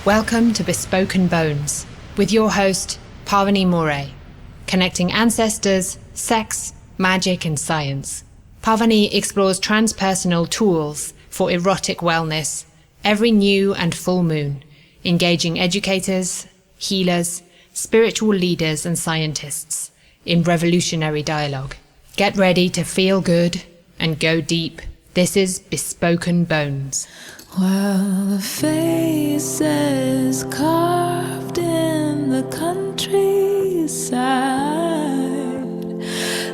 Welcome to Bespoken Bones, with your host, Pavini Moray, connecting ancestors, sex, magic, and science. Pavini explores transpersonal tools for erotic wellness every new and full moon, engaging educators, healers, spiritual leaders, and scientists in revolutionary dialogue. Get ready to feel good and go deep. This is Bespoken Bones. While the faces carved in the countryside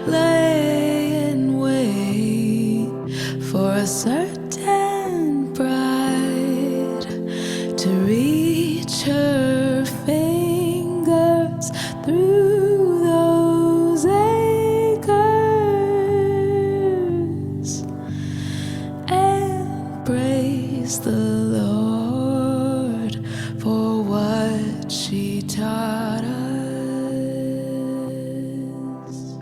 lay in wait for a certain bride to reach her fingers through those acres and praise the Lord for what she taught us.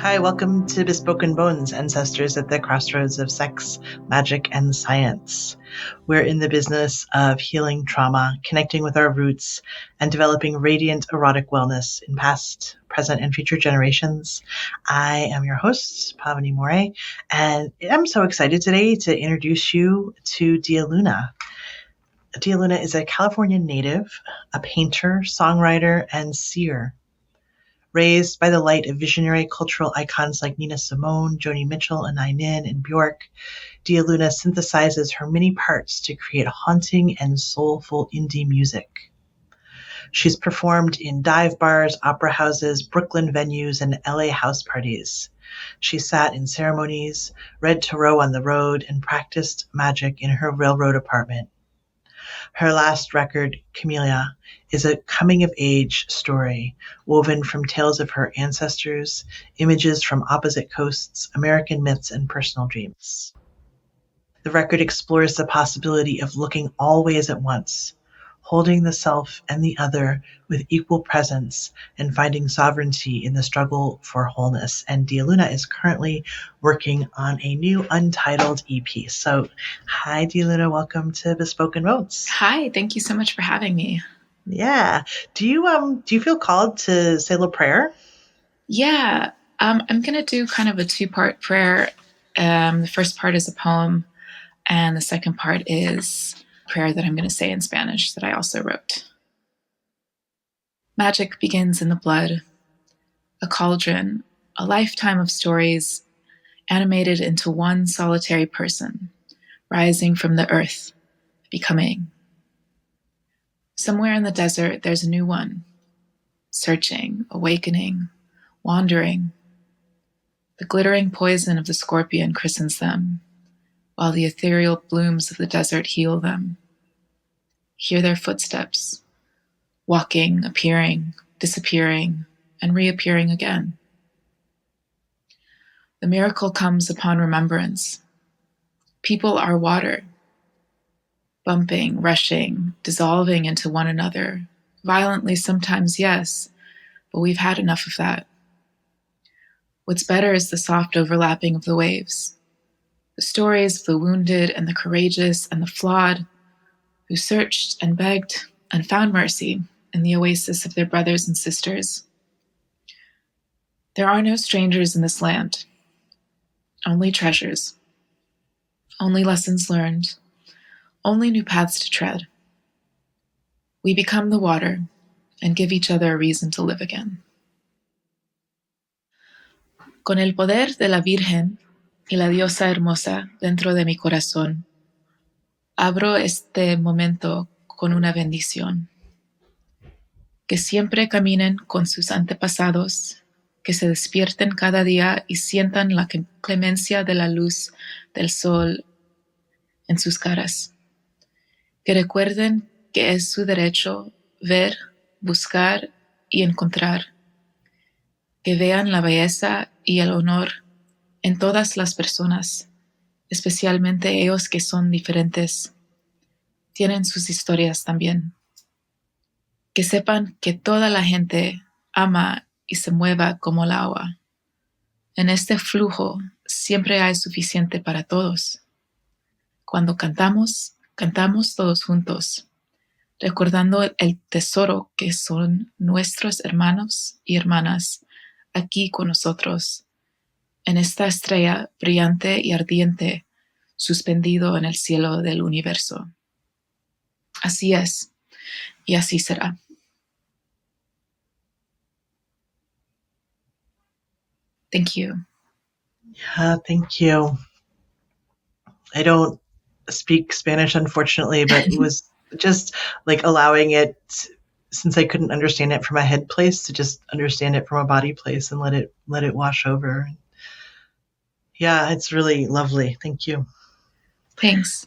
Hi, welcome to Bespoken Bones, ancestors at the crossroads of sex, magic, and science. We're in the business of healing trauma, connecting with our roots, and developing radiant erotic wellness in past, present, and future generations. I am your host, Pavini Moray, and I'm so excited today to introduce you to Dia Luna. Dia Luna is a California native, a painter, songwriter, and seer. Raised by the light of visionary cultural icons like Nina Simone, Joni Mitchell, and Nin and Bjork, Dia Luna synthesizes her many parts to create haunting and soulful indie music. She's performed in dive bars, opera houses, Brooklyn venues, and LA house parties. She sat in ceremonies, read tarot on the road, and practiced magic in her railroad apartment. Her last record, Camellia, is a coming-of-age story woven from tales of her ancestors, images from opposite coasts, American myths, and personal dreams. The record explores the possibility of looking all ways at once, holding the self and the other with equal presence, and finding sovereignty in the struggle for wholeness. And Dia Luna is currently working on a new untitled EP. So, hi, Dia Luna. Welcome to Bespoken Bones. Hi, thank you so much for having me. Yeah. Do you feel called to say a little prayer? Yeah, I'm going to do kind of a two-part prayer. The first part is a poem, and the second part is a prayer that I'm going to say in Spanish that I also wrote. Magic begins in the blood, a cauldron, a lifetime of stories animated into one solitary person, rising from the earth, becoming. Somewhere in the desert, there's a new one, searching, awakening, wandering. The glittering poison of the scorpion christens them, while the ethereal blooms of the desert heal them. Hear their footsteps, walking, appearing, disappearing, and reappearing again. The miracle comes upon remembrance. People are water, bumping, rushing, dissolving into one another, violently sometimes, yes, but we've had enough of that. What's better is the soft overlapping of the waves, the stories of the wounded and the courageous and the flawed, who searched and begged and found mercy in the oasis of their brothers and sisters. There are no strangers in this land, only treasures, only lessons learned, only new paths to tread. We become the water and give each other a reason to live again. Con el poder de la Virgen y la diosa hermosa dentro de mi corazón, abro este momento con una bendición. Que siempre caminen con sus antepasados, que se despierten cada día y sientan la clemencia de la luz del sol en sus caras. Que recuerden que es su derecho ver, buscar y encontrar. Que vean la belleza y el honor en todas las personas, especialmente ellos que son diferentes. Tienen sus historias también. Que sepan que toda la gente ama y se mueva como el agua. En este flujo siempre hay suficiente para todos. Cuando cantamos, cantamos todos juntos. recordando el tesoro que son nuestros hermanos y hermanas aquí con nosotros, en esta estrella brillante y ardiente, suspendido en el cielo del universo. Así es, y así será. Thank you. Yeah, thank you. I don't speak Spanish, unfortunately, but it was just like allowing it, since I couldn't understand it from a head place, to just understand it from a body place and let it wash over. Yeah, it's really lovely. Thank you. Thanks.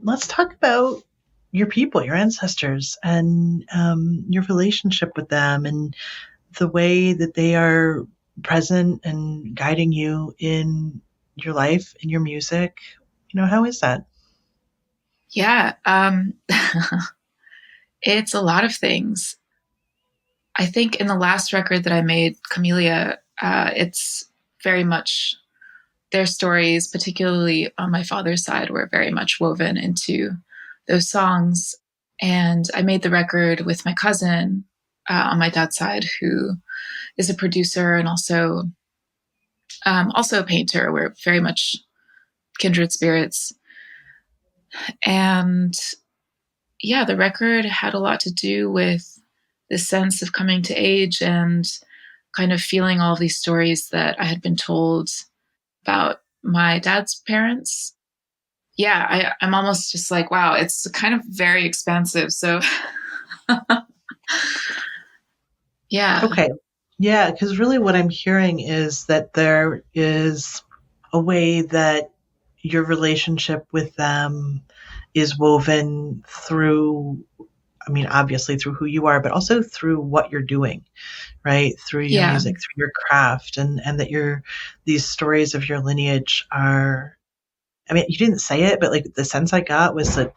Let's talk about your people, your ancestors, and your relationship with them, and the way that they are present and guiding you in your life, in your music. How is that? Yeah, it's a lot of things. I think in the last record that I made, Camellia, it's very much their stories, particularly on my father's side, were very much woven into those songs. And I made the record with my cousin on my dad's side, who is a producer and also a painter. We're very much kindred spirits. And yeah, the record had a lot to do with this sense of coming to age and kind of feeling all of these stories that I had been told about my dad's parents. Yeah, I'm almost just like, wow, it's kind of very expansive. So, yeah. Okay. Yeah, because really what I'm hearing is that there is a way that your relationship with them is woven through, obviously through who you are, but also through what you're doing, right? Through your Yeah. music, through your craft, and that these stories of your lineage are, you didn't say it, but like the sense I got was that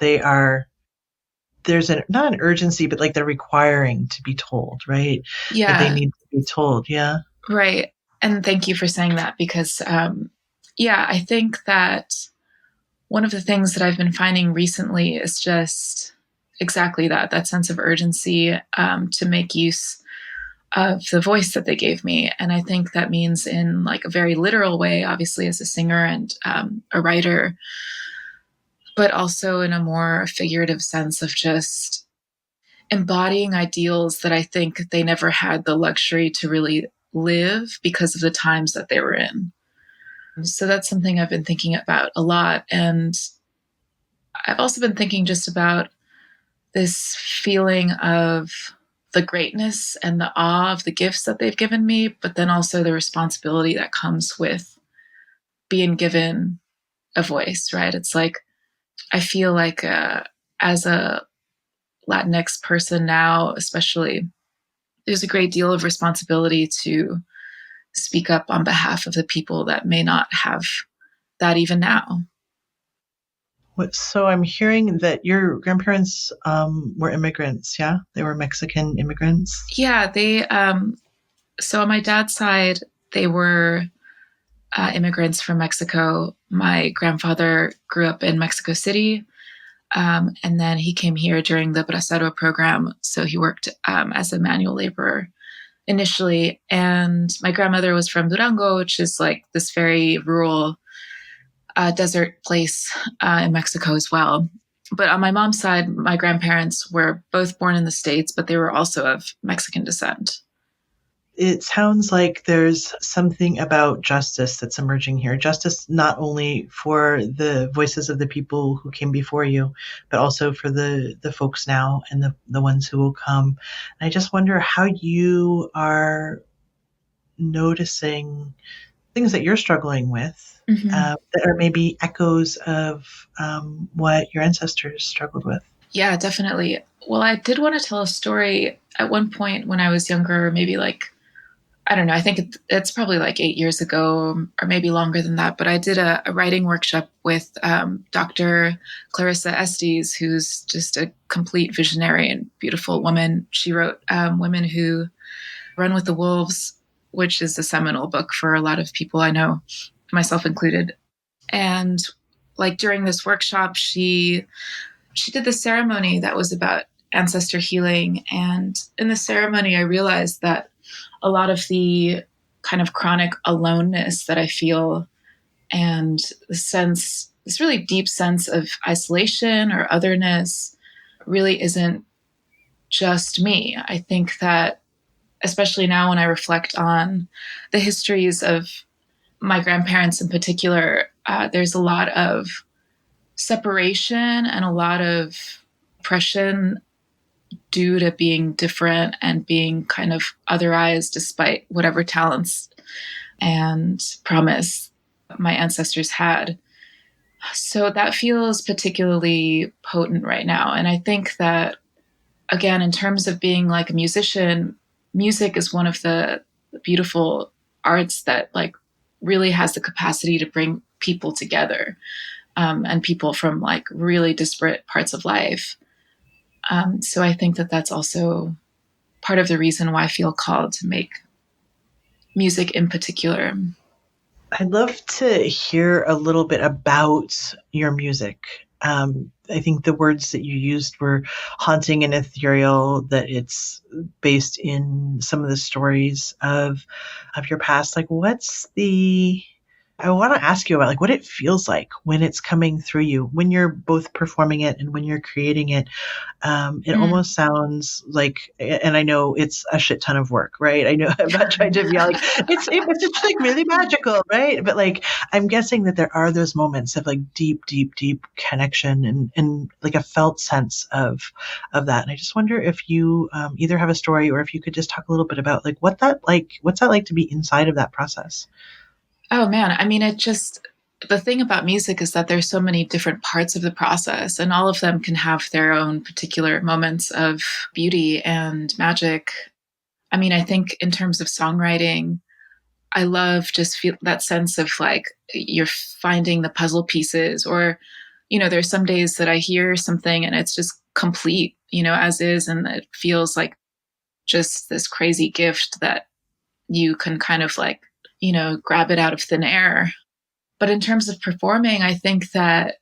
there's not an urgency, but like they're requiring to be told, right? Yeah. Like they need to be told. Yeah. Right. And thank you for saying that because, I think that one of the things that I've been finding recently is just exactly that sense of urgency to make use of the voice that they gave me. And I think that means in like a very literal way, obviously as a singer and a writer, but also in a more figurative sense of just embodying ideals that I think they never had the luxury to really live because of the times that they were in. So that's something I've been thinking about a lot. And I've also been thinking just about this feeling of the greatness and the awe of the gifts that they've given me, but then also the responsibility that comes with being given a voice, right? It's like, I feel like as a Latinx person now, especially, there's a great deal of responsibility to speak up on behalf of the people that may not have that even now. So I'm hearing that your grandparents were immigrants. Yeah, they were Mexican immigrants. Yeah, they. So on my dad's side, they were immigrants from Mexico. My grandfather grew up in Mexico City, and then he came here during the Bracero program. So he worked as a manual laborer initially. And my grandmother was from Durango, which is like this very rural desert place in Mexico as well. But on my mom's side, my grandparents were both born in the States, but they were also of Mexican descent. It sounds like there's something about justice that's emerging here. Justice not only for the voices of the people who came before you, but also for the folks now and the ones who will come. And I just wonder how you are noticing things that you're struggling with that are maybe echoes of what your ancestors struggled with. Yeah, definitely. Well, I did want to tell a story at one point when I was younger, maybe like, I don't know, I think it's probably like 8 years ago or maybe longer than that. But I did a writing workshop with Dr. Clarissa Estes, who's just a complete visionary and beautiful woman. She wrote Women Who Run with the Wolves, which is a seminal book for a lot of people I know, myself included. And like during this workshop, she did this ceremony that was about ancestor healing. And in the ceremony, I realized that a lot of the kind of chronic aloneness that I feel and the sense, this really deep sense of isolation or otherness really isn't just me. I think that, especially now when I reflect on the histories of my grandparents in particular, there's a lot of separation and a lot of oppression due to being different and being kind of otherized despite whatever talents and promise my ancestors had. So that feels particularly potent right now. And I think that, again, in terms of being like a musician, music is one of the beautiful arts that like really has the capacity to bring people together, and people from like really disparate parts of life. So I think that that's also part of the reason why I feel called to make music in particular. I'd love to hear a little bit about your music. I think the words that you used were haunting and ethereal, that it's based in some of the stories of your past. Like, I want to ask you about like what it feels like when it's coming through you, when you're both performing it and when you're creating it. It almost sounds like, and I know it's a shit ton of work, right? I know I'm not trying to be like, it's just like really magical, right? But like, I'm guessing that there are those moments of like deep, deep, deep connection and like a felt sense of that. And I just wonder if you either have a story or if you could just talk a little bit about like what's that like to be inside of that process? Oh man, I mean, the thing about music is that there's so many different parts of the process, and all of them can have their own particular moments of beauty and magic. I mean, I think in terms of songwriting, I love just feel that sense of like you're finding the puzzle pieces, or, there's some days that I hear something and it's just complete, as is, and it feels like just this crazy gift that you can kind of like, grab it out of thin air. But in terms of performing, I think that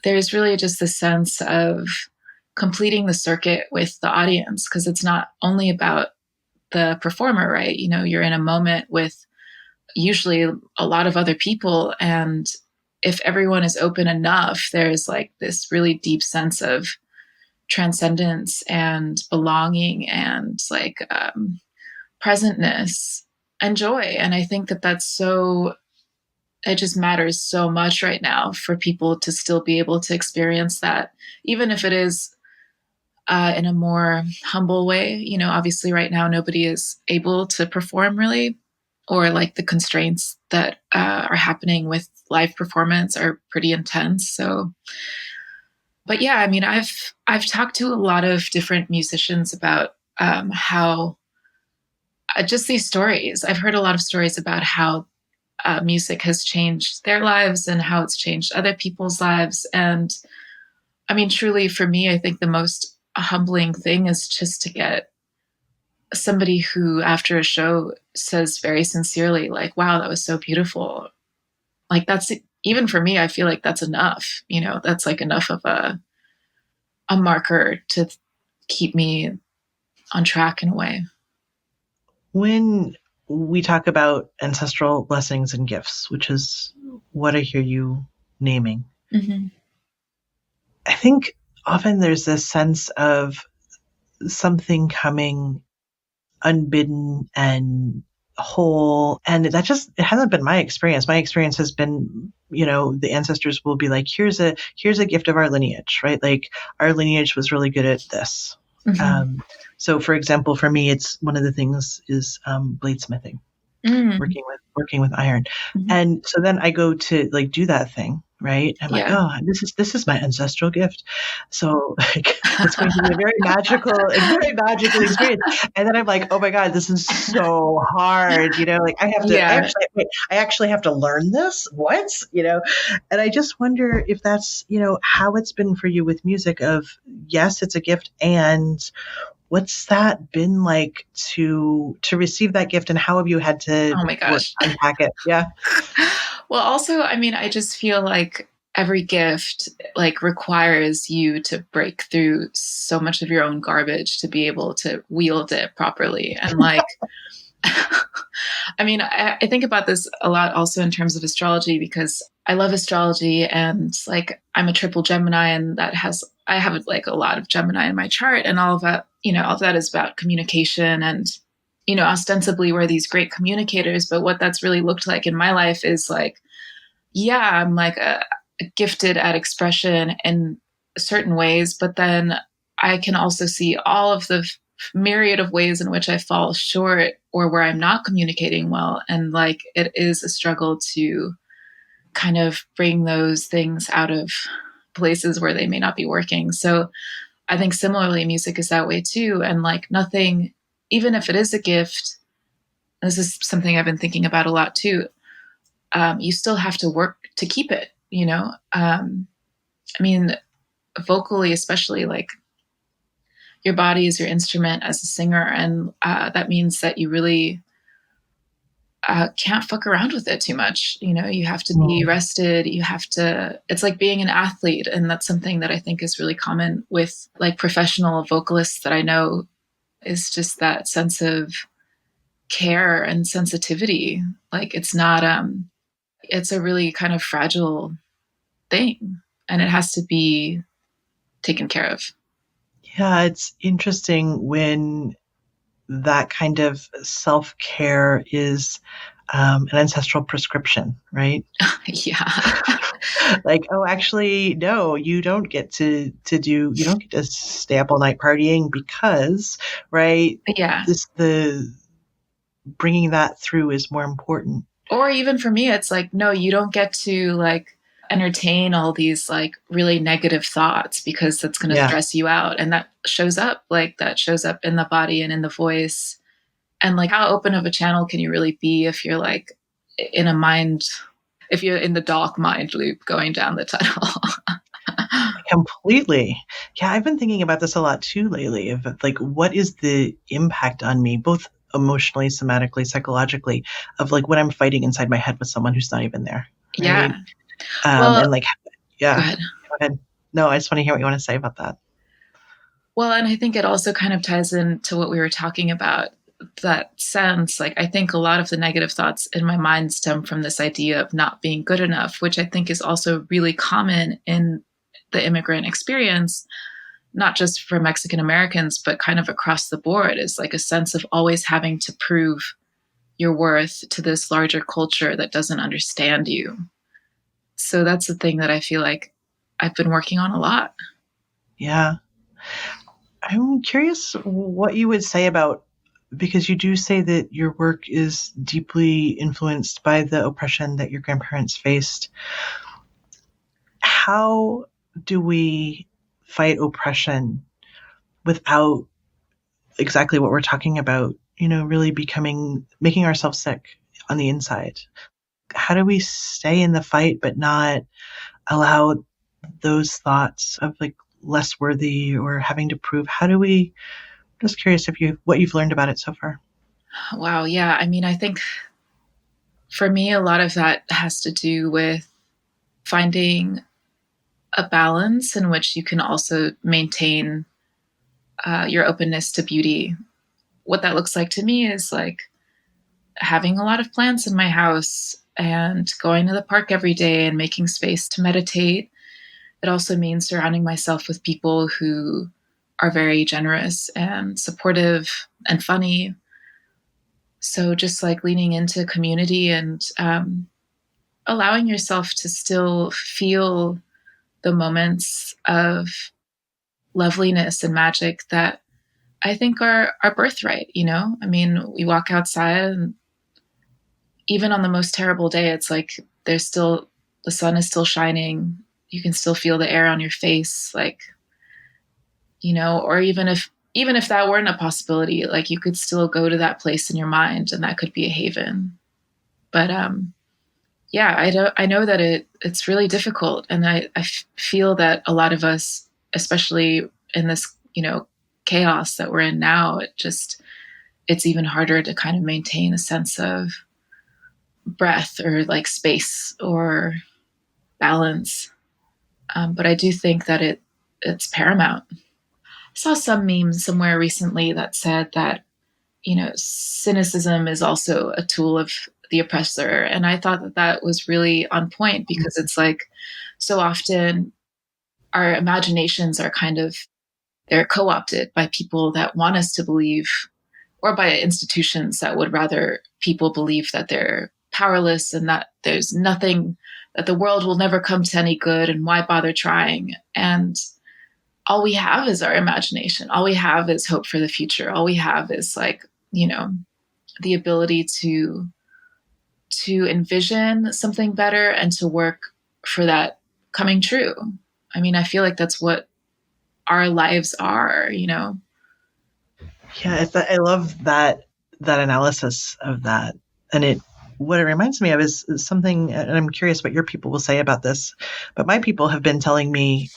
there's really just a sense of completing the circuit with the audience, because it's not only about the performer, right? You're in a moment with usually a lot of other people. And if everyone is open enough, there's like this really deep sense of transcendence and belonging and like presentness and joy. And I think that it just matters so much right now for people to still be able to experience that, even if it is in a more humble way. Obviously right now nobody is able to perform really, or like the constraints that are happening with live performance are pretty intense. So, but yeah, I mean, I've talked to a lot of different musicians about how just these stories. I've heard a lot of stories about how music has changed their lives and how it's changed other people's lives. And I mean, truly for me, I think the most humbling thing is just to get somebody who after a show says very sincerely, like, wow, that was so beautiful. Like that's, even for me, I feel like that's enough, that's like enough of a marker to keep me on track in a way. When we talk about ancestral blessings and gifts, which is what I hear you naming, I think often there's this sense of something coming unbidden and whole. And it hasn't been my experience. My experience has been, the ancestors will be like, here's a gift of our lineage, right? Like our lineage was really good at this. So for example, for me, it's one of the things is bladesmithing, working with iron. And so then I go to like do that thing, right? I'm like, oh, this is my ancestral gift. So like it's going to be a very magical experience. And then I'm like, oh my God, this is so hard. Like I have to I actually have to learn this. What? And I just wonder if that's, how it's been for you with music of, yes, it's a gift, and what's that been like to receive that gift, and how have you had to oh my gosh, unpack it? Yeah. Well, also, I mean, I just feel like every gift like requires you to break through so much of your own garbage to be able to wield it properly. And like, I mean, I think about this a lot also in terms of astrology, because I love astrology, and like I'm a triple Gemini, and I have like a lot of Gemini in my chart, and all of that, all of that is about communication, and ostensibly we're these great communicators, but what that's really looked like in my life is like, yeah, I'm like gifted at expression in certain ways, but then I can also see all of the myriad of ways in which I fall short or where I'm not communicating well. And like it is a struggle to kind of bring those things out of places where they may not be working. So I think similarly, music is that way too. And like nothing, even if it is a gift, this is something I've been thinking about a lot too. You still have to work to keep it, I mean, vocally, especially, like your body is your instrument as a singer. And that means that you really can't fuck around with it too much. You have to be rested. It's like being an athlete. And that's something that I think is really common with like professional vocalists that I know, is just that sense of care and sensitivity. Like it's not, it's a really kind of fragile thing, and it has to be taken care of. Yeah, it's interesting when that kind of self-care is an ancestral prescription, right? Yeah. Like, oh, actually, no, you don't get to stay up all night partying because, right? Yeah. The bringing that through is more important. Or even for me, it's like, no, you don't get to like entertain all these like really negative thoughts, because that's going to stress you out. And that shows up in the body and in the voice. And like, how open of a channel can you really be if you're like if you're in the dark mind loop going down the tunnel? Completely. Yeah, I've been thinking about this a lot too lately, of like, what is the impact on me, both emotionally, somatically, psychologically, of like when I'm fighting inside my head with someone who's not even there. Right? Yeah. And like, yeah. Go ahead. Go ahead. No, I just want to hear what you want to say about that. Well, and I think it also kind of ties into what we were talking about, that sense. Like, I think a lot of the negative thoughts in my mind stem from this idea of not being good enough, which I think is also really common in the immigrant experience, not just for Mexican Americans, but kind of across the board, is like a sense of always having to prove your worth to this larger culture that doesn't understand you. So that's the thing that I feel like I've been working on a lot. Yeah. I'm curious what you would say about, because you do say that your work is deeply influenced by the oppression that your grandparents faced. How do we fight oppression without exactly what we're talking about, really making ourselves sick on the inside? How do we stay in the fight but not allow those thoughts of like less worthy or having to prove? Just curious what you've learned about it so far. Wow. Yeah. I mean, I think for me, a lot of that has to do with finding a balance in which you can also maintain your openness to beauty. What that looks like to me is like having a lot of plants in my house and going to the park every day and making space to meditate. It also means surrounding myself with people who are very generous and supportive and funny. So just like leaning into community and allowing yourself to still feel the moments of loveliness and magic that I think are our birthright. I mean, we walk outside, and even on the most terrible day, it's like the sun is still shining. You can still feel the air on your face, like, or even if that weren't a possibility, like you could still go to that place in your mind, and that could be a haven. But yeah, I know that it's really difficult, and I feel that a lot of us, especially in this chaos that we're in now, it's even harder to kind of maintain a sense of breath or like space or balance. But I do think that it's paramount. I saw some meme somewhere recently that said that, cynicism is also a tool of the oppressor. And I thought that that was really on point, because it's like, so often our imaginations are they're co-opted by people that want us to believe, or by institutions that would rather people believe that they're powerless and that there's nothing, that the world will never come to any good, and why bother trying. And all we have is our imagination. All we have is hope for the future. All we have is the ability to envision something better and to work for that coming true. I mean, I feel like that's what our lives are. Yeah, I love that analysis of that. And what it reminds me of is something, and I'm curious what your people will say about this, but my people have been telling me,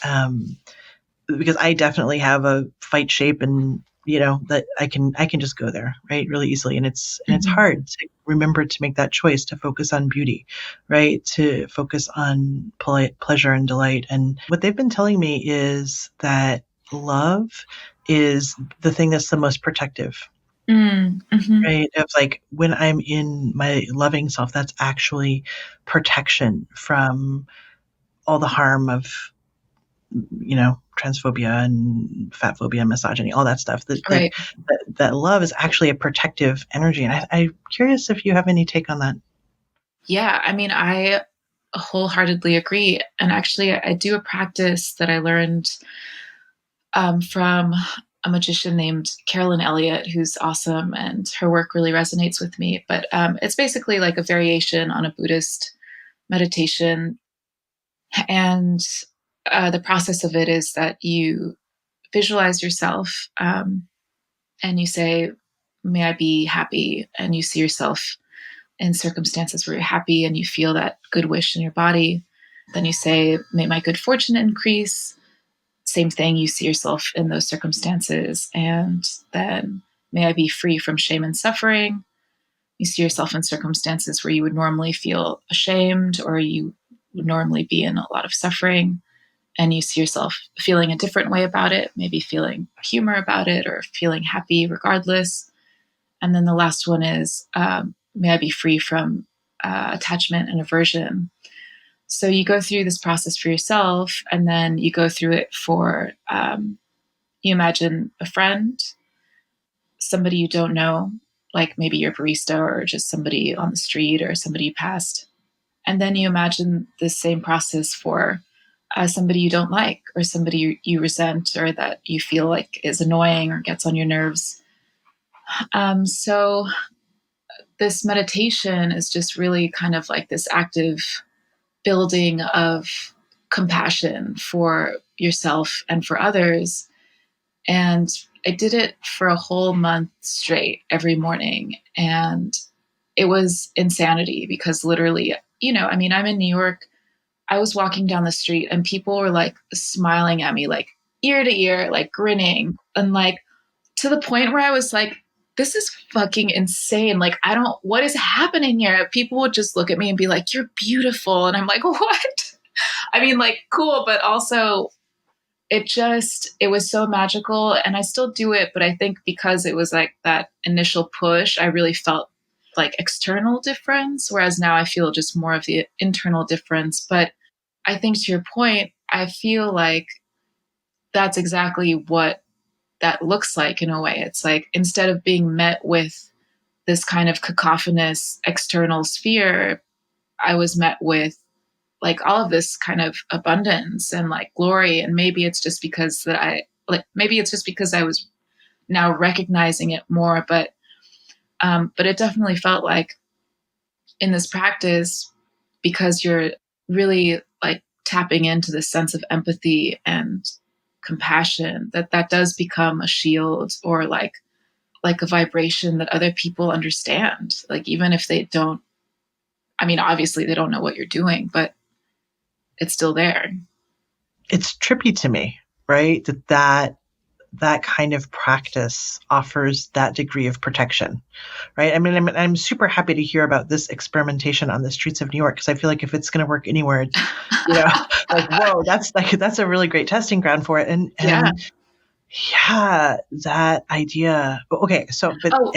because I definitely have a fight shape, and that I can just go there, right, really easily, and it's hard to remember to make that choice to focus on beauty, right, to focus on pleasure and delight. And what they've been telling me is that love is the thing that's the most protective. Right, of like, when I'm in my loving self, that's actually protection from all the harm of transphobia and fat phobia, misogyny, all that stuff. Right. That love is actually a protective energy. And I'm curious if you have any take on that. Yeah, I mean, I wholeheartedly agree. And actually, I do a practice that I learned from a magician named Carolyn Elliott, who's awesome, and her work really resonates with me. But it's basically like a variation on a Buddhist meditation. And the process of it is that you visualize yourself, and you say, "May I be happy," and you see yourself in circumstances where you're happy and you feel that good wish in your body. Then you say, "May my good fortune increase." Same thing, you see yourself in those circumstances. And then, "May I be free from shame and suffering." You see yourself in circumstances where you would normally feel ashamed, or you would normally be in a lot of suffering. And you see yourself feeling a different way about it, maybe feeling humor about it or feeling happy regardless. And then the last one is, "May I be free from attachment and aversion." So you go through this process for yourself, and then you go through it for, you imagine a friend, somebody you don't know, like maybe your barista or just somebody on the street or somebody you passed. And then you imagine the same process for somebody you don't like, or somebody you resent, or that you feel like is annoying or gets on your nerves. So this meditation is just really kind of like this active building of compassion for yourself and for others. And I did it for a whole month straight every morning. And it was insanity, because literally, I mean, I'm in New York. I was walking down the street and people were like smiling at me, like ear to ear, like grinning, and like to the point where I was like, this is fucking insane. Like, what is happening here? People would just look at me and be like, "You're beautiful." And I'm like, what? I mean, like, cool, but also it was so magical. And I still do it, but I think because it was like that initial push, I really felt like external difference, whereas now I feel just more of the internal difference. But I think, to your point, I feel like that's exactly what that looks like in a way. It's like, instead of being met with this kind of cacophonous external sphere, I was met with like all of this kind of abundance and like glory. And maybe it's just because I was now recognizing it more. But it definitely felt like, in this practice, because you're really like tapping into this sense of empathy and compassion, that does become a shield, or like a vibration that other people understand. Like, even if they don't, I mean, obviously they don't know what you're doing, but it's still there. It's trippy to me, right? that kind of practice offers that degree of protection, right? I mean, I'm super happy to hear about this experimentation on the streets of New York, because I feel like if it's going to work anywhere, like, whoa, that's a really great testing ground for it. And yeah, that idea. Okay, so but Oh.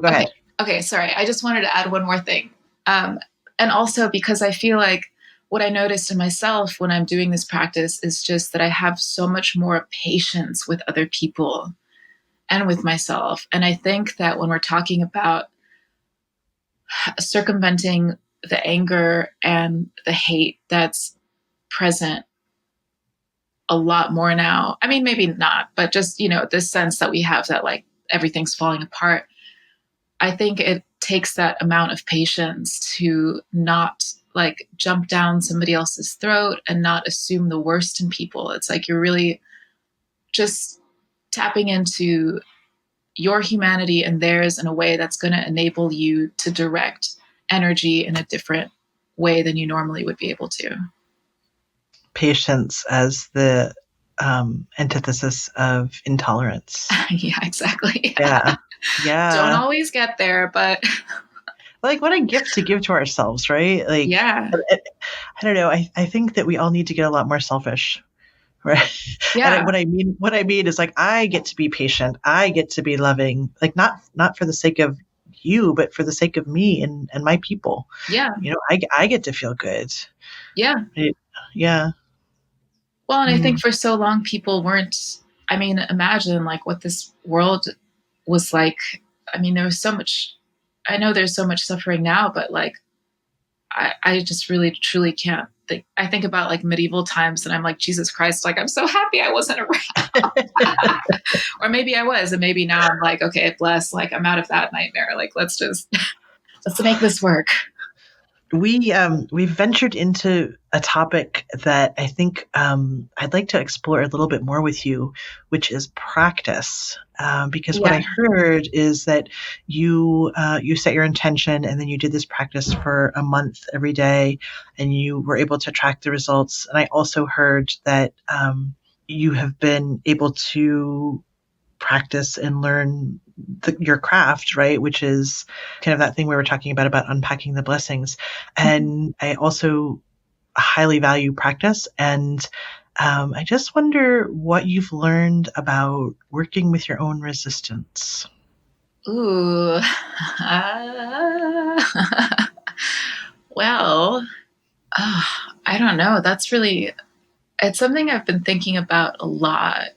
Go ahead. Okay, sorry. I just wanted to add one more thing. And also because I feel like what I noticed in myself when I'm doing this practice is just that I have so much more patience with other people and with myself. And I think that when we're talking about circumventing the anger and the hate that's present a lot more now, I mean, maybe not, but just, this sense that we have that like everything's falling apart. I think it takes that amount of patience to not like jump down somebody else's throat and not assume the worst in people. It's like you're really just tapping into your humanity and theirs in a way that's going to enable you to direct energy in a different way than you normally would be able to. Patience as the antithesis of intolerance. Yeah, exactly. Yeah. Don't always get there, but like, what a gift to give to ourselves, right? Like, yeah. I don't know. I think that we all need to get a lot more selfish, right? Yeah. And what I mean is, like, I get to be patient. I get to be loving, like, not for the sake of you, but for the sake of me and my people. Yeah. I get to feel good. Yeah. Yeah. Well, and I think for so long people weren't, I mean, imagine like what this world was like. I mean, there was so much, I know there's so much suffering now, but like, I just really, truly can't think. I think about like medieval times and I'm like, Jesus Christ, like, I'm so happy I wasn't around. Or maybe I was. And maybe now I'm like, okay, bless, like I'm out of that nightmare. Like, let's make this work. We've ventured into a topic that I think I'd like to explore a little bit more with you, which is practice. Because what I heard is that you set your intention and then you did this practice for a month every day and you were able to track the results. And I also heard that you have been able to practice and learn your craft, right? Which is kind of that thing we were talking about unpacking the blessings. And I also highly value practice. And I just wonder what you've learned about working with your own resistance. Ooh. Well, I don't know. It's something I've been thinking about a lot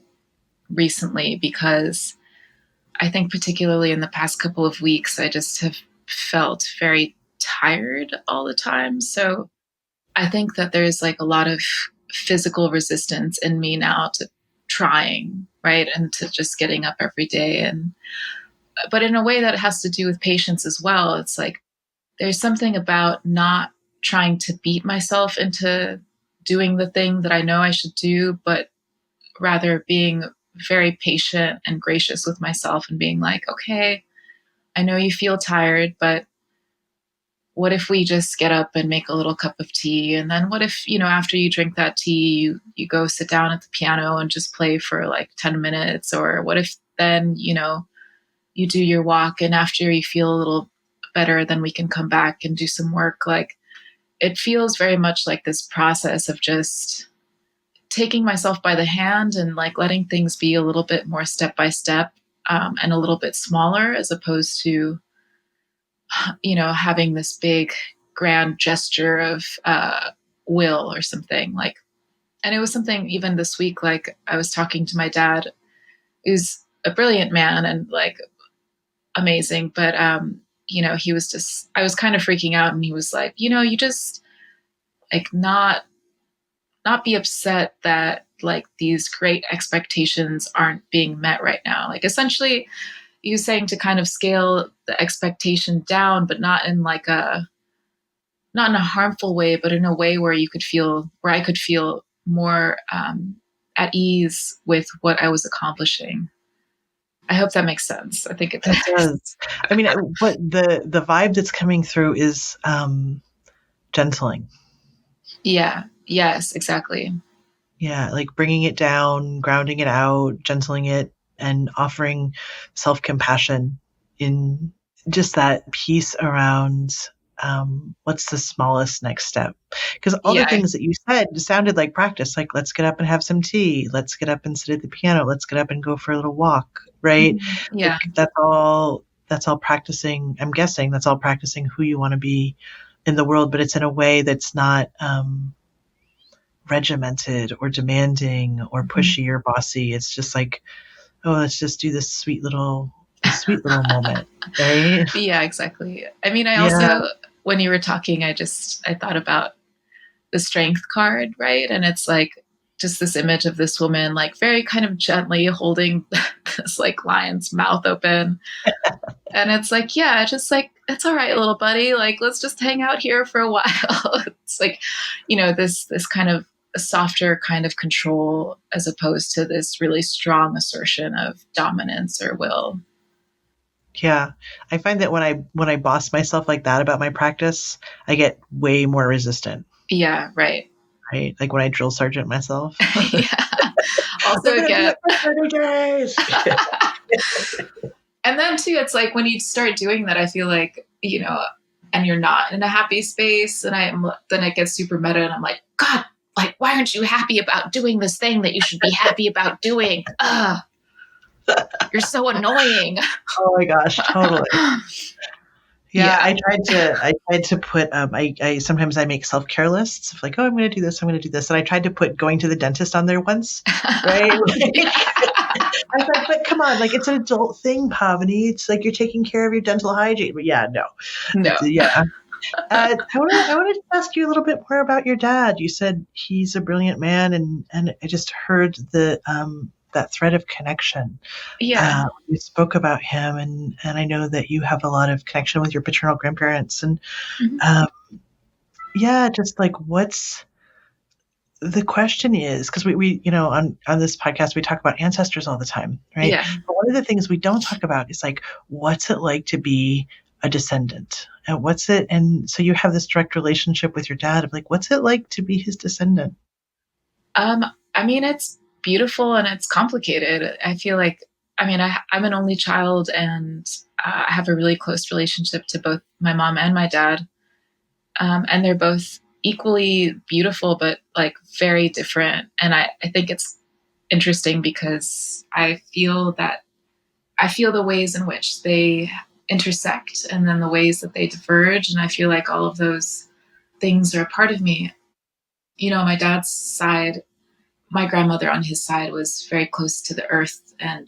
recently because I think particularly in the past couple of weeks, I just have felt very tired all the time. So I think that there's like a lot of physical resistance in me now to trying, right? And to just getting up every day. But in a way that has to do with patience as well. It's like, there's something about not trying to beat myself into doing the thing that I know I should do, but rather being very patient and gracious with myself and being like, okay, I know you feel tired, but what if we just get up and make a little cup of tea? And then what if, after you drink that tea, you go sit down at the piano and just play for like 10 minutes? Or what if then, you do your walk and after you feel a little better, then we can come back and do some work. Like, it feels very much like this process of just taking myself by the hand and like letting things be a little bit more step by step and a little bit smaller as opposed to, having this big grand gesture of will or something like. And it was something even this week, like I was talking to my dad, who's a brilliant man and like amazing, but he was just, I was kind of freaking out and he was like, you just like not be upset that like these great expectations aren't being met right now. Like essentially he was saying to kind of scale the expectation down, but not in a harmful way, but in a way where I could feel more at ease with what I was accomplishing. I hope that makes sense. I think it does. I mean, what the vibe that's coming through is gentling. Yeah. Yes, exactly. Yeah, like bringing it down, grounding it out, gentling it, and offering self-compassion in just that piece around what's the smallest next step. Because all the Yeah. things that you said sounded like practice, like let's get up and have some tea, let's get up and sit at the piano, let's get up and go for a little walk, right? Mhm. Like Yeah. that's all practicing. I'm guessing that's all practicing who you want to be in the world, but it's in a way that's not regimented or demanding or Mhm. pushy or bossy. It's just like, oh, let's just do this sweet little moment, right? Yeah, exactly. I mean, I Yeah, also, when you were talking, I thought about the strength card, right? And it's like just this image of this woman, like very kind of gently holding this like lion's mouth open. And it's like, yeah, just like, it's all right, little buddy. Like, let's just hang out here for a while. It's like, this kind of a softer kind of control as opposed to this really strong assertion of dominance or will. yeah. I find that when I boss myself like that about my practice, I get way more resistant, Yeah, right. right? Like when I drill sergeant myself. Yeah. Also, We're gonna do again, it for 30 days. and then too, it's like when you start doing that, I feel like, and you're not in a happy space, and then it gets super meta, and I'm like, God, like, why aren't you happy about doing this thing that you should be happy about doing? Ugh, you're so annoying. Oh my gosh, totally. Yeah, Yeah. I tried to put I sometimes I make self-care lists of like, oh, I'm gonna do this, I'm gonna do this. And I tried to put going to the dentist on there once, right? Yeah. I was like, but come on, like it's an adult thing, Pavini. It's like you're taking care of your dental hygiene. But yeah, no. No. Yeah. I want to ask you a little bit more about your dad. You said he's a brilliant man, and I just heard that thread of connection. Yeah. You spoke about him, and I know that you have a lot of connection with your paternal grandparents, and Mhm. um, yeah, just like what's the question is because we on this podcast we talk about ancestors all the time, right? Yeah. But one of the things we don't talk about is like what's it like to be a descendant, and so you have this direct relationship with your dad of like what's it like to be his descendant. Um, I mean, it's beautiful and it's complicated. I feel like, I'm an only child, and I have a really close relationship to both my mom and my dad. And they're both equally beautiful, but like very different. And I think it's interesting because I feel the ways in which they intersect and then the ways that they diverge. And I feel like all of those things are a part of me. My dad's side, my grandmother on his side was very close to the earth, and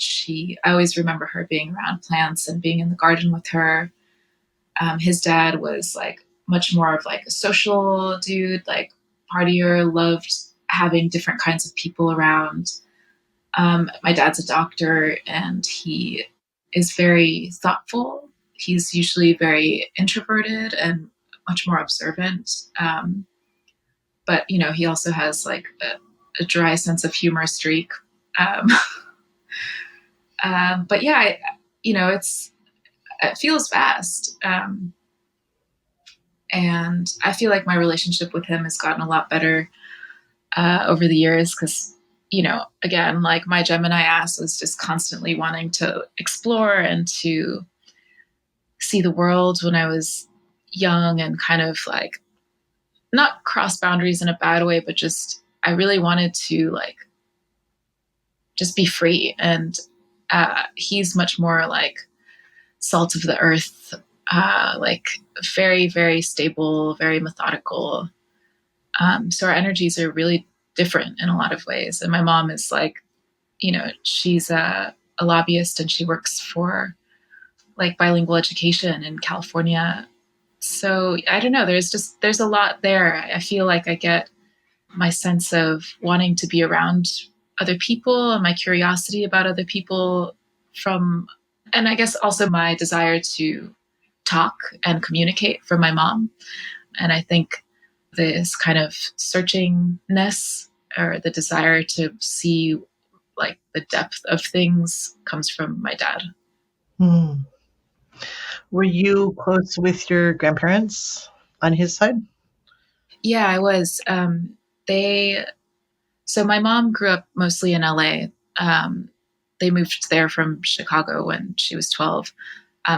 I always remember her being around plants and being in the garden with her. His dad was like much more of like a social dude, like partier, loved having different kinds of people around. My dad's a doctor, and he is very thoughtful. He's usually very introverted and much more observant. But he also has like a dry sense of humor streak. Um, but yeah, it feels vast. And I feel like my relationship with him has gotten a lot better over the years because, again, like my Gemini ass was just constantly wanting to explore and to see the world when I was young and kind of like not cross boundaries in a bad way, but just I really wanted to like just be free. And he's much more like salt of the earth, like very, very stable, very methodical. So our energies are really different in a lot of ways. And my mom is like, she's a lobbyist, and she works for like bilingual education in California. So I don't know. There's a lot there. I feel like I get my sense of wanting to be around other people and my curiosity about other people from, and I guess also my desire to talk and communicate from my mom. And I think this kind of searchingness or the desire to see like the depth of things comes from my dad. Hmm. Were you close with your grandparents on his side? Yeah, I was. They So my mom grew up mostly in LA. They moved there from Chicago when she was 12.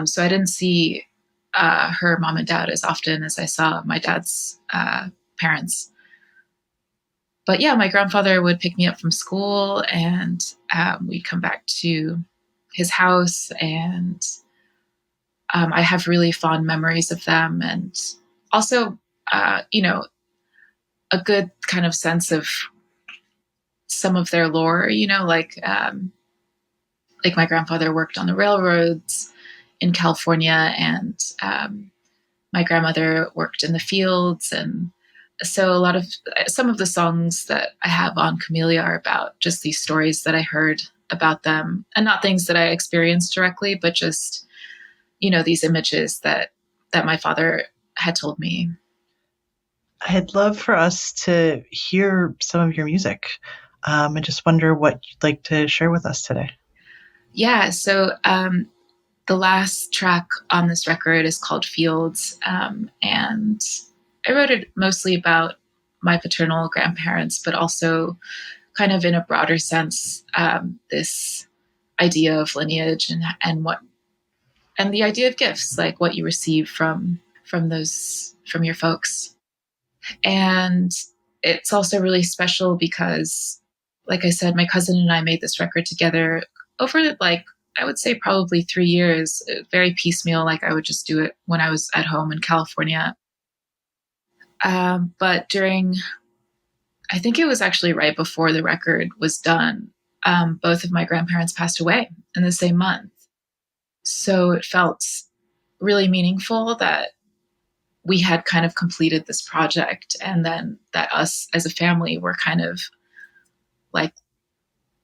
So I didn't see her mom and dad as often as I saw my dad's parents. But yeah, my grandfather would pick me up from school, and we'd come back to his house, and I have really fond memories of them, and also, a good kind of sense of some of their lore. Like my grandfather worked on the railroads in California, and my grandmother worked in the fields, and so some of the songs that I have on Camellia are about just these stories that I heard about them, and not things that I experienced directly, but just, these images that my father had told me. I'd love for us to hear some of your music. I just wonder what you'd like to share with us today. Yeah, so the last track on this record is called Fields, and I wrote it mostly about my paternal grandparents, but also kind of in a broader sense, this idea of lineage and the idea of gifts, like what you receive from your folks. And it's also really special because, like I said, my cousin and I made this record together over, like, I would say probably 3 years, very piecemeal. Like I would just do it when I was at home in California. But I think it was actually right before the record was done, both of my grandparents passed away in the same month. So it felt really meaningful that we had kind of completed this project, and then that us as a family were kind of like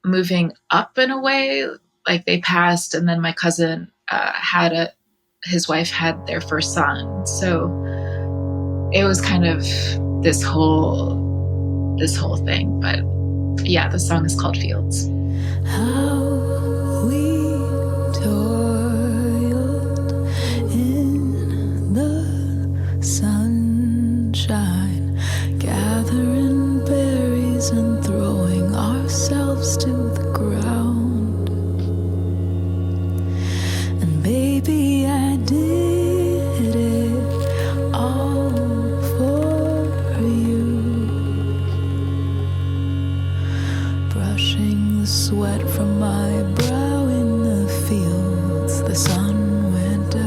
moving up in a way. Like they passed, and then my cousin his wife had their first son. So it was kind of this whole thing. But yeah, the song is called Fields. How we toiled in the sunshine, gathering berries and throwing ourselves to the ground. And baby, I did it all for you. Brushing the sweat from my brow in the fields, the sun went down.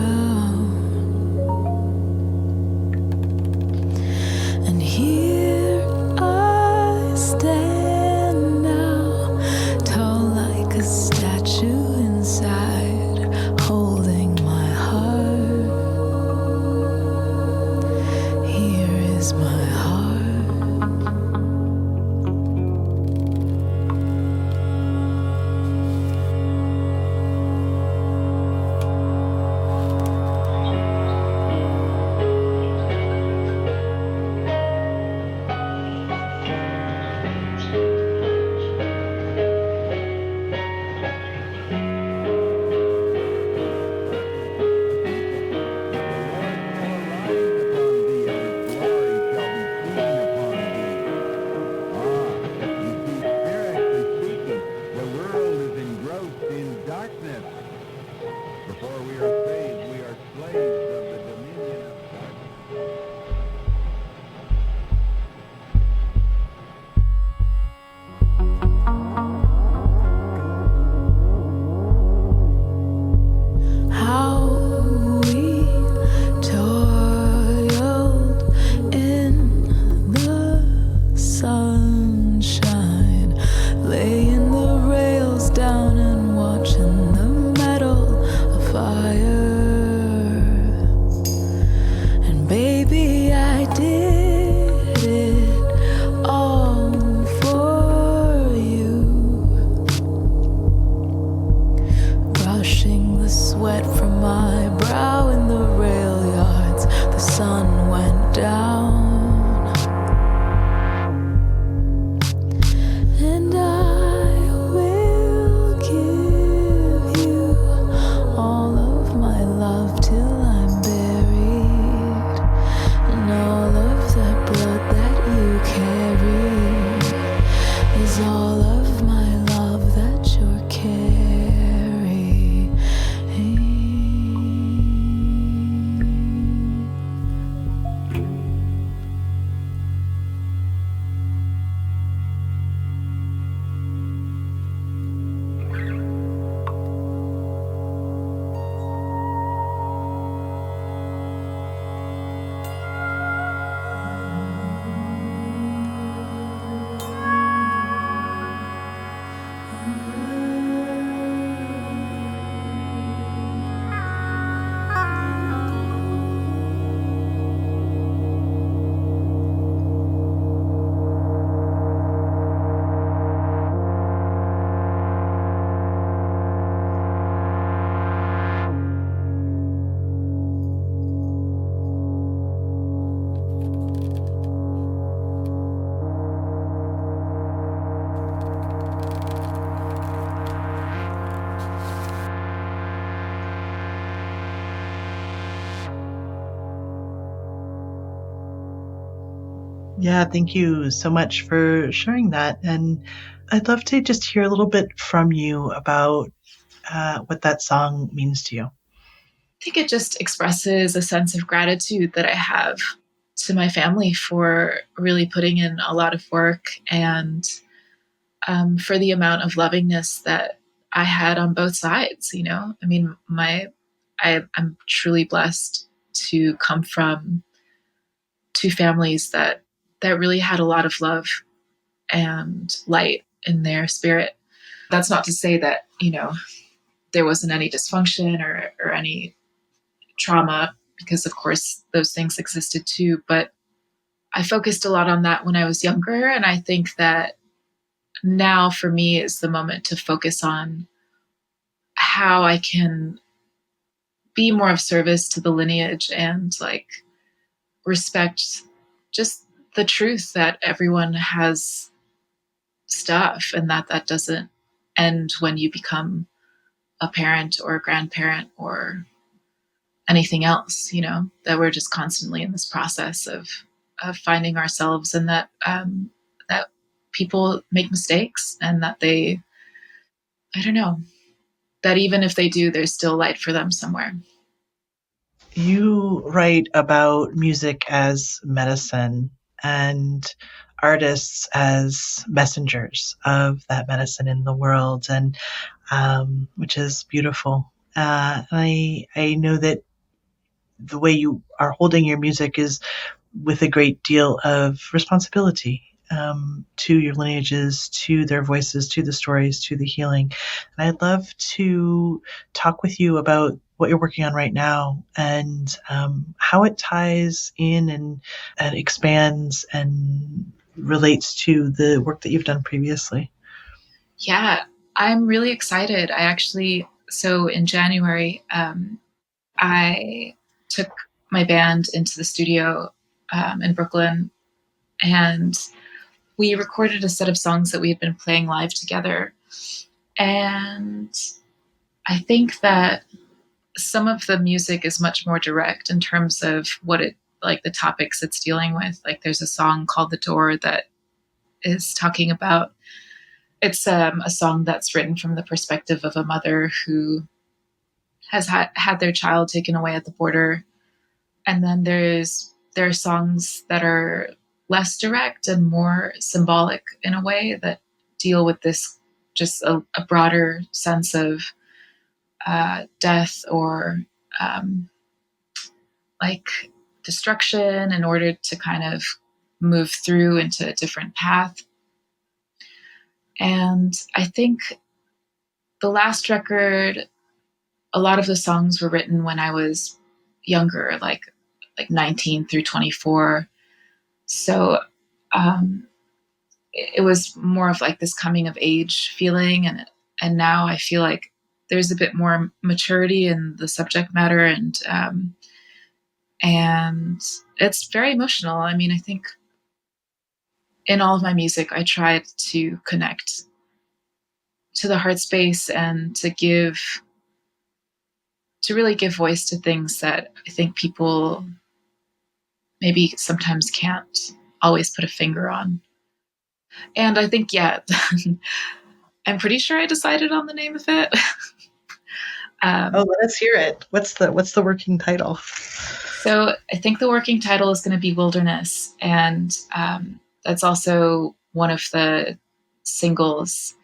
And here I stand now, tall like a statue inside, holding my heart. Here is my heart. Yeah, thank you so much for sharing that. And I'd love to just hear a little bit from you about what that song means to you. I think it just expresses a sense of gratitude that I have to my family for really putting in a lot of work and for the amount of lovingness that I had on both sides. You know, I mean, I'm truly blessed to come from two families that really had a lot of love and light in their spirit. That's not to say that, you know, there wasn't any dysfunction or any trauma, because of course those things existed too. But I focused a lot on that when I was younger. And I think that now for me is the moment to focus on how I can be more of service to the lineage and like respect just the truth that everyone has stuff and that doesn't end when you become a parent or a grandparent or anything else, you know, that we're just constantly in this process of finding ourselves, and that that people make mistakes and that they, I don't know, that even if they do, there's still light for them somewhere. You write about music as medicine and artists as messengers of that medicine in the world, and which is beautiful. I know that the way you are holding your music is with a great deal of responsibility to your lineages, to their voices, to the stories, to the healing. And I'd love to talk with you about what you're working on right now and how it ties in and expands and relates to the work that you've done previously. Yeah, I'm really excited. So in January, I took my band into the studio in Brooklyn, and we recorded a set of songs that we had been playing live together. And I think that some of the music is much more direct in terms of what it, like the topics it's dealing with. Like there's a song called The Door that is talking about, it's a song that's written from the perspective of a mother who has had their child taken away at the border. And then there are songs that are less direct and more symbolic in a way that deal with this just a broader sense of death or like destruction in order to kind of move through into a different path. And I think the last record, a lot of the songs were written when I was younger, like 19 through 24. So it was more of like this coming of age feeling, and now I feel like there's a bit more maturity in the subject matter, and it's very emotional. I mean, I think in all of my music, I tried to connect to the heart space and to really give voice to things that I think people maybe sometimes can't always put a finger on. And I think, yeah, I'm pretty sure I decided on the name of it. Oh, let us hear it. What's the working title? So I think the working title is going to be Wilderness, and that's also one of the singles.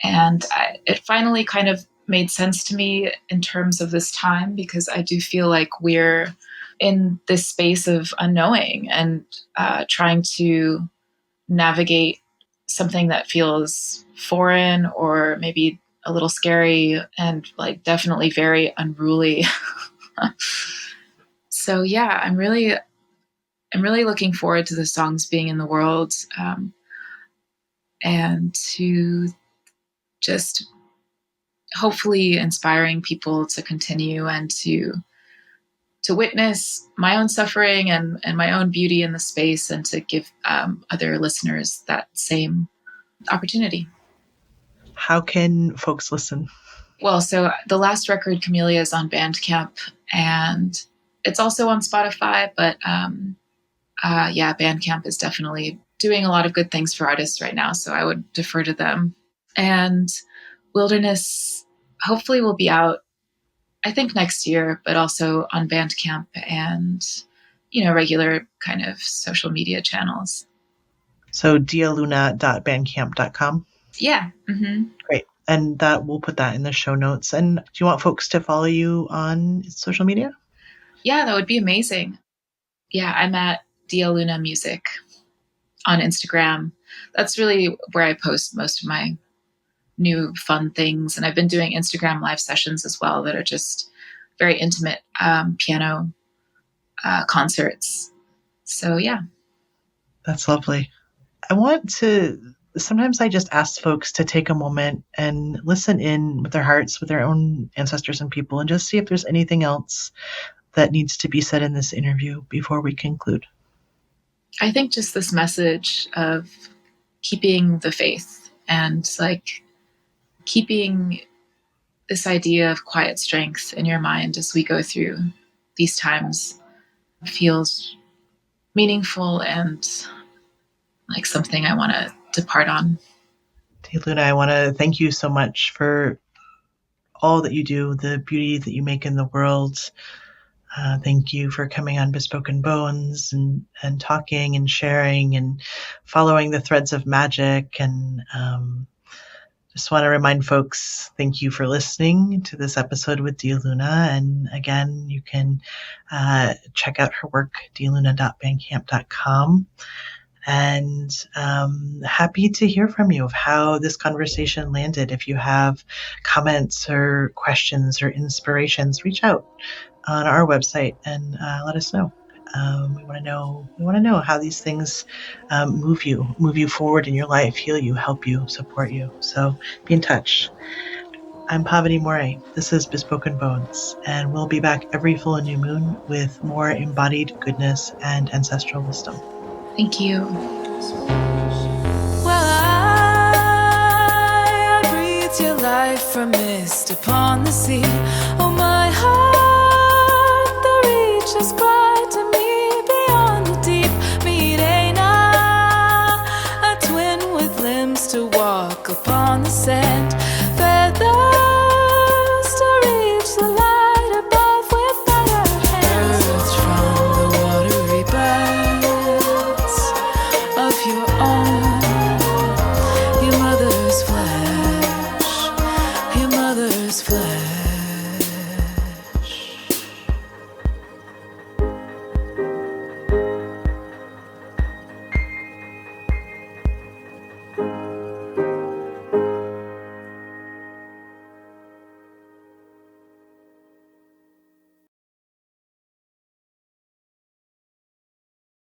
And it finally kind of made sense to me in terms of this time, because I do feel like we're in this space of unknowing and trying to navigate something that feels foreign or maybe a little scary and like definitely very unruly. So yeah, I'm really looking forward to the songs being in the world, and to just hopefully inspiring people to continue and to witness my own suffering and my own beauty in the space, and to give other listeners that same opportunity. How can folks listen? Well, so the last record, Camellia, is on Bandcamp, and it's also on Spotify, but yeah, Bandcamp is definitely doing a lot of good things for artists right now, so I would defer to them. And Wilderness hopefully will be out, I think, next year, but also on Bandcamp and, regular kind of social media channels. So dialuna.bandcamp.com. Yeah. Mm-hmm. Great. And we'll put that in the show notes. And do you want folks to follow you on social media? Yeah, that would be amazing. Yeah, I'm at Dialuna Music on Instagram. That's really where I post most of my new fun things. And I've been doing Instagram live sessions as well that are just very intimate piano concerts. So yeah. That's lovely. Sometimes I just ask folks to take a moment and listen in with their hearts, with their own ancestors and people, and just see if there's anything else that needs to be said in this interview before we conclude. I think just this message of keeping the faith and like keeping this idea of quiet strength in your mind as we go through these times feels meaningful and like something I want to depart on. Luna, I want to thank you so much for all that you do, the beauty that you make in the world. Thank you for coming on Bespoken Bones and talking and sharing and following the threads of magic. And just want to remind folks, thank you for listening to this episode with Dialuna. And again, you can check out her work, dialuna.bandcamp.com. And happy to hear from you of how this conversation landed. If you have comments or questions or inspirations, reach out on our website and let us know. We want to know how these things move you forward in your life, heal you, help you, support you. So be in touch. I'm Pavini Moray. This is Bespoken Bones, and we'll be back every full and new moon with more embodied goodness and ancestral wisdom. Thank you. Well, I breathe your life from mist upon the sea. Oh, my heart, the reaches cry to me beyond the deep. Mirena, a twin with limbs to walk upon the sand.